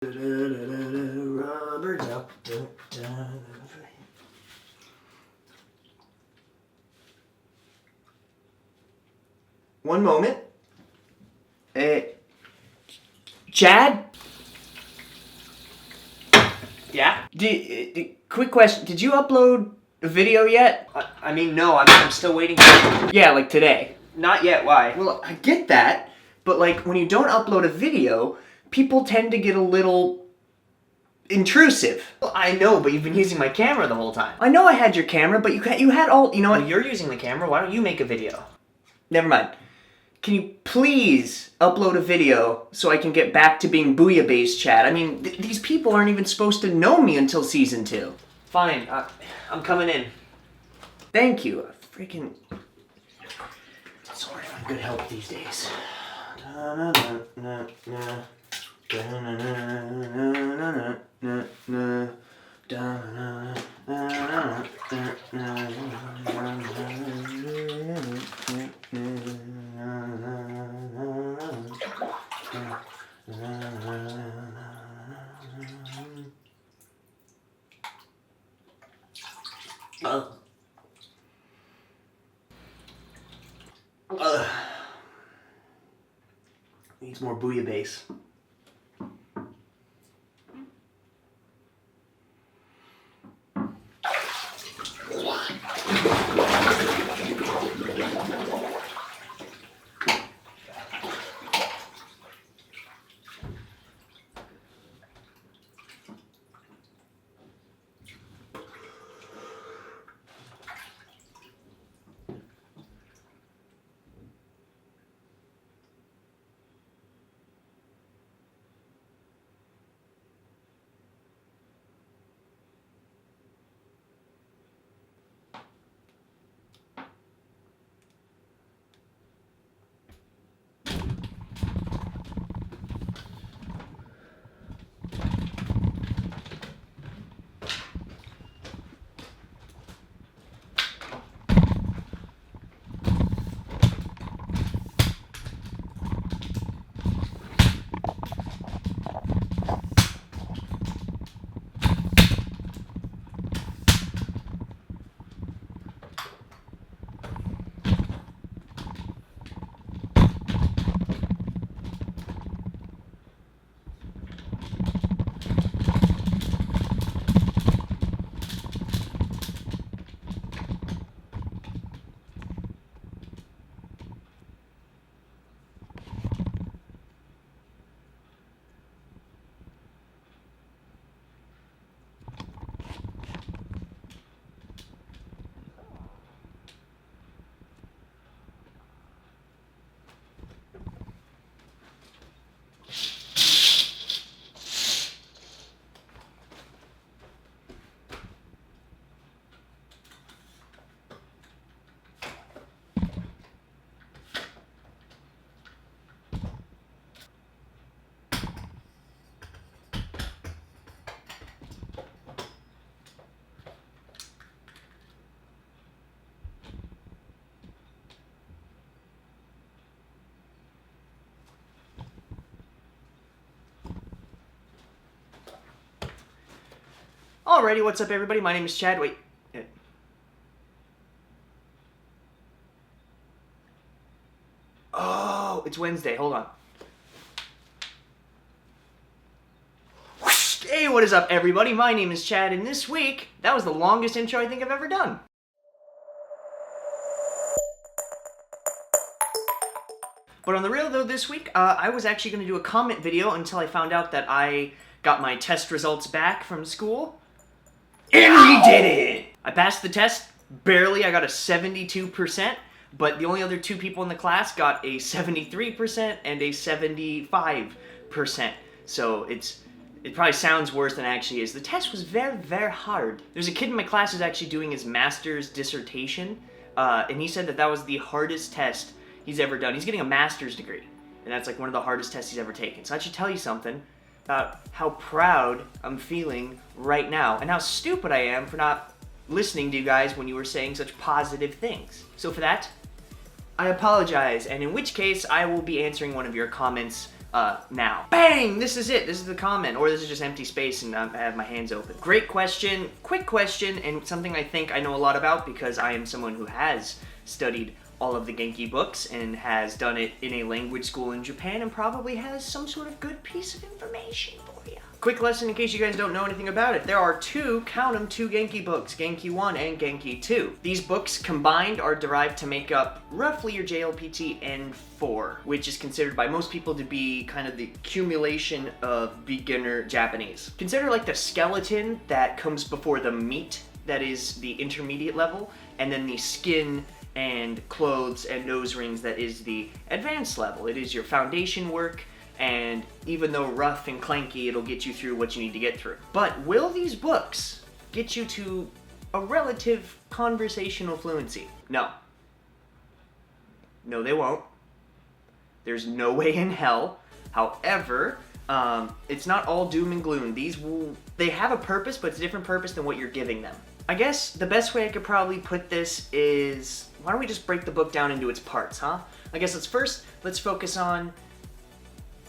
One moment. Chad? Yeah? Quick question. Did you upload a video yet? I mean, no, I'm still waiting for... Yeah, like today. Not yet, why? Well, I get that, but like when you don't upload a video, people tend to get a little intrusive. Well, I know, but you've been using my camera the whole time. I know I had your camera, but you had all... You know what? Well, you're using the camera. Why don't you make a video? Never mind. Can you please upload a video so I can get back to being booyah-based, Chad? I mean, these people aren't even supposed to know me until season 2. Fine, I'm coming in. Thank you. Freaking... It's hard to find good help these days. Needs more booyah-base. Alrighty, what's up everybody? My name is Chad. Wait. Oh, it's Wednesday. Hold on. Hey, what is up everybody? My name is Chad, and this week, that was the longest intro I think I've ever done. But on the real though, this week, I was actually going to do a comment video until I found out that I got my test results back from school. And we did it! I passed the test, barely. I got a 72%, but the only other 2 people in the class got a 73% and a 75%. So it probably sounds worse than it actually is. The test was very, very hard. There's a kid in my class who's actually doing his master's dissertation, and he said that was the hardest test he's ever done. He's getting a master's degree, and that's like one of the hardest tests he's ever taken. So that should tell you something about how proud I'm feeling right now, and how stupid I am for not listening to you guys when you were saying such positive things. So for that, I apologize, and in which case I will be answering one of your comments now. Bang! This is it. This is the comment. Or this is just empty space and I have my hands open. Great question, quick question, and something I think I know a lot about because I am someone who has studied all of the Genki books and has done it in a language school in Japan and probably has some sort of good piece of information for you. Quick lesson in case you guys don't know anything about it. There are two, count them, two Genki books, Genki 1 and Genki 2. These books combined are derived to make up roughly your JLPT N4, which is considered by most people to be kind of the accumulation of beginner Japanese. Consider like the skeleton that comes before the meat, that is the intermediate level, and then the skin and clothes and nose rings that is the advanced level. It is your foundation work, and even though rough and clanky, it'll get you through what you need to get through. But will these books get you to a relative conversational fluency? No. No, they won't. There's no way in hell. However, it's not all doom and gloom. They have a purpose, but it's a different purpose than what you're giving them. I guess the best way I could probably put this is, why don't we just break the book down into its parts, huh? I guess let's focus on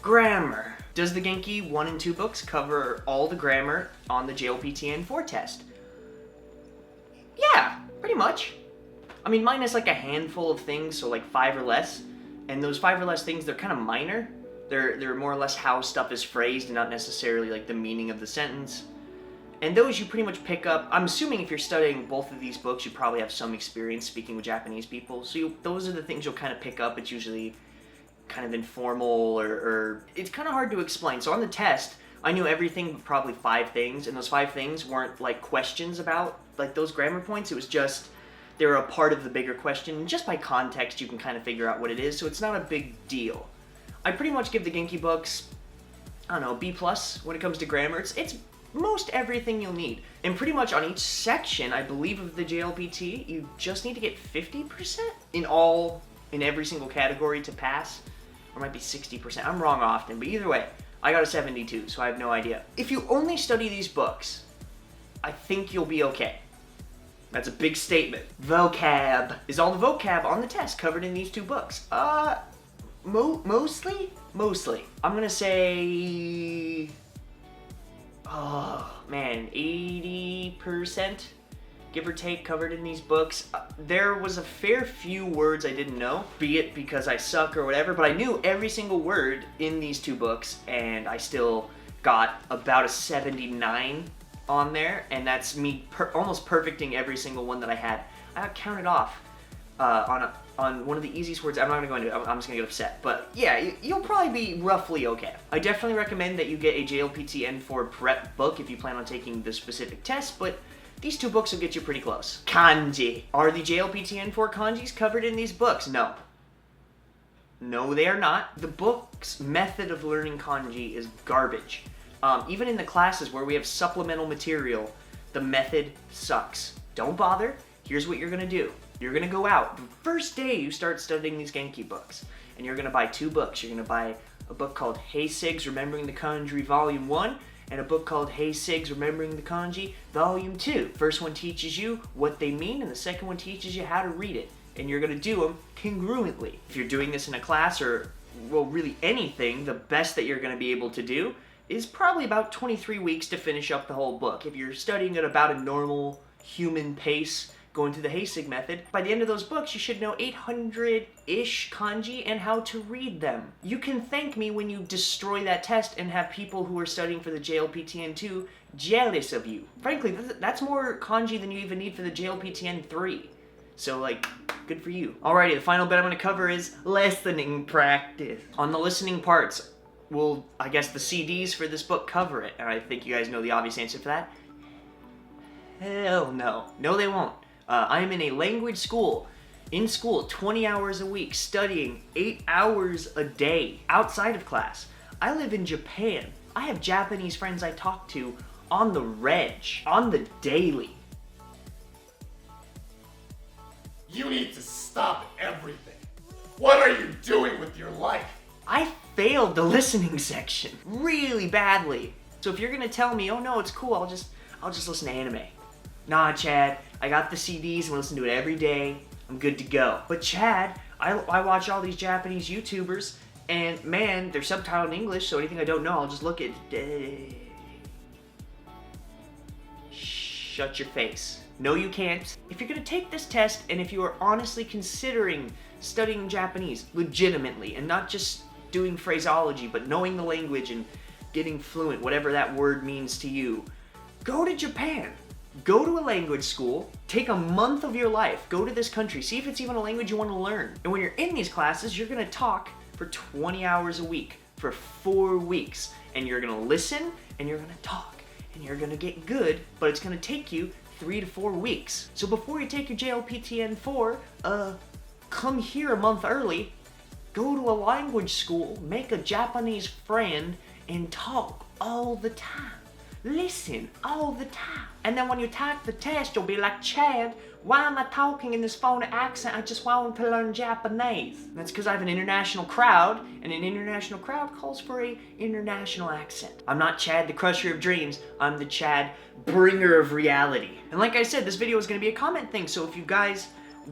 grammar. Does the Genki 1 and 2 books cover all the grammar on the JLPT N4 test? Yeah, pretty much. I mean, minus like a handful of things, so like 5 or less. And those 5 or less things, they're kind of minor. They're more or less how stuff is phrased and not necessarily like the meaning of the sentence. And those you pretty much pick up. I'm assuming if you're studying both of these books, you probably have some experience speaking with Japanese people. So those are the things you'll kind of pick up. It's usually kind of informal or it's kind of hard to explain. So on the test, I knew everything but probably 5 things, and those 5 things weren't like questions about like those grammar points. It was just they were a part of the bigger question, and just by context you can kind of figure out what it is, so it's not a big deal. I pretty much give the Genki books, I don't know, B+ when it comes to grammar. It's most everything you'll need. And pretty much on each section, I believe, of the JLPT, you just need to get 50% in every single category to pass. Or it might be 60%. I'm wrong often, but either way, I got a 72, so I have no idea. If you only study these books, I think you'll be okay. That's a big statement. Vocab. Is all the vocab on the test covered in these 2 books? Mostly? Mostly. I'm gonna say, oh man, 80%, give or take, covered in these books. There was a fair few words I didn't know, be it because I suck or whatever, but I knew every single word in these 2 books, and I still got about a 79 on there, and that's me almost perfecting every single one that I had. I got counted off on one of the easiest words. I'm not going to go into it. I'm just going to get upset. But yeah, you'll probably be roughly okay. I definitely recommend that you get a JLPT N4 prep book if you plan on taking the specific test, but these 2 books will get you pretty close. Kanji. Are the JLPT N4 kanjis covered in these books? No. No, they are not. The book's method of learning kanji is garbage. Even in the classes where we have supplemental material, the method sucks. Don't bother. Here's what you're going to do. You're going to go out. The first day you start studying these Genki books, and you're going to buy 2 books. You're going to buy a book called Heisigs Remembering the Kanji Volume 1, and a book called Heisigs Remembering the Kanji Volume 2. First one teaches you what they mean, and the second one teaches you how to read it. And you're going to do them congruently. If you're doing this in a class, or, well, really anything, the best that you're going to be able to do is probably about 23 weeks to finish up the whole book. If you're studying at about a normal human pace, going through the Heisig method, by the end of those books, you should know 800-ish kanji and how to read them. You can thank me when you destroy that test and have people who are studying for the JLPT N2 jealous of you. Frankly, that's more kanji than you even need for the JLPT N3. So, like, good for you. Alrighty, the final bit I'm going to cover is listening practice. On the listening parts, well, I guess the CDs for this book cover it, and I think you guys know the obvious answer for that. Hell no. No, they won't. I am in a language school, in school 20 hours a week, studying 8 hours a day outside of class. I live in Japan. I have Japanese friends I talk to on the reg, on the daily. You need to stop everything. What are you doing with your life? I failed the listening section really badly. So if you're gonna tell me, oh no, it's cool, I'll just listen to anime. Nah, Chad, I got the CDs and listen to it every day. I'm good to go. But Chad, I watch all these Japanese YouTubers And man, they're subtitled in English, so anything I don't know, I'll just look at. Shut your face. No, you can't. If you're gonna take this test, and if you are honestly considering studying Japanese legitimately, and not just doing phraseology, but knowing the language and getting fluent, whatever that word means to you, go to Japan. Go to a language school, take a month of your life, go to this country, see if it's even a language you want to learn. And when you're in these classes, you're gonna talk for 20 hours a week for 4 weeks. And you're gonna listen, and you're gonna talk, and you're gonna get good, but it's gonna take you 3 to 4 weeks. So before you take your JLPT N4, come here a month early, go to a language school, make a Japanese friend, and talk all the time. Listen all the time. And then when you take the test, you'll be like, Chad, why am I talking in this phony accent? I just wanted to learn Japanese. And that's because I have an international crowd, and an international crowd calls for a international accent. I'm not Chad, the crusher of dreams. I'm the Chad, bringer of reality. And like I said, this video is going to be a comment thing, so if you guys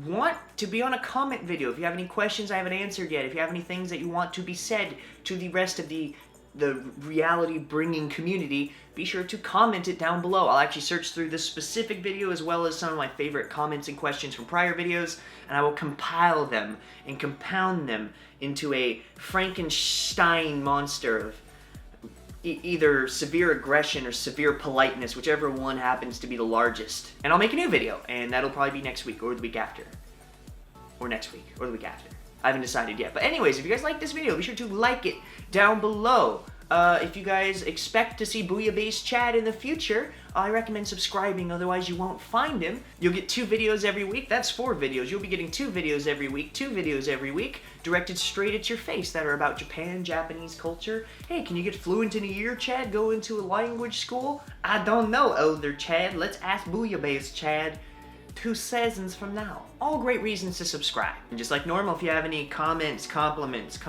want to be on a comment video, if you have any questions I haven't answered yet, if you have any things that you want to be said to the rest of the reality bringing community, be sure to comment it down below. I'll actually search through this specific video as well as some of my favorite comments and questions from prior videos, and I will compile them and compound them into a Frankenstein monster of either severe aggression or severe politeness, whichever one happens to be the largest. And I'll make a new video, and that'll probably be next week or the week after. Or next week or the week after. I haven't decided yet. But anyways, if you guys like this video, be sure to like it down below. If you guys expect to see Booyah-based Chad in the future, I recommend subscribing, otherwise you won't find him. You'll get 2 videos every week. That's 4 videos. You'll be getting 2 videos every week, 2 videos every week, directed straight at your face that are about Japan, Japanese culture. Hey, can you get fluent in a year, Chad? Go into a language school? I don't know, older Chad. Let's ask Booyah-based Chad 2 seasons from now. All great reasons to subscribe. And just like normal, if you have any comments, compliments, be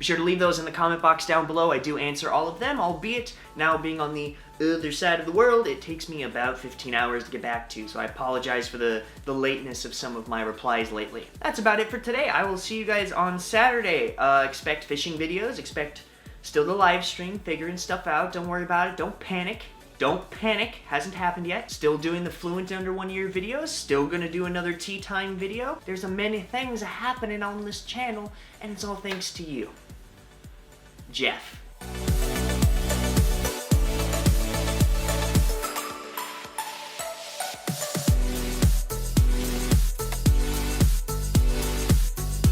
sure to leave those in the comment box down below. I do answer all of them, albeit now being on the other side of the world, it takes me about 15 hours to get back to, so I apologize for the lateness of some of my replies lately. That's about it for today. I will see you guys on Saturday. Expect fishing videos, expect still the live stream, figuring stuff out. Don't worry about it. Don't panic. Don't panic. Hasn't happened yet. Still doing the fluent under 1 year videos. Still gonna do another tea time video. There's a many things happening on this channel, and it's all thanks to you. Jeff.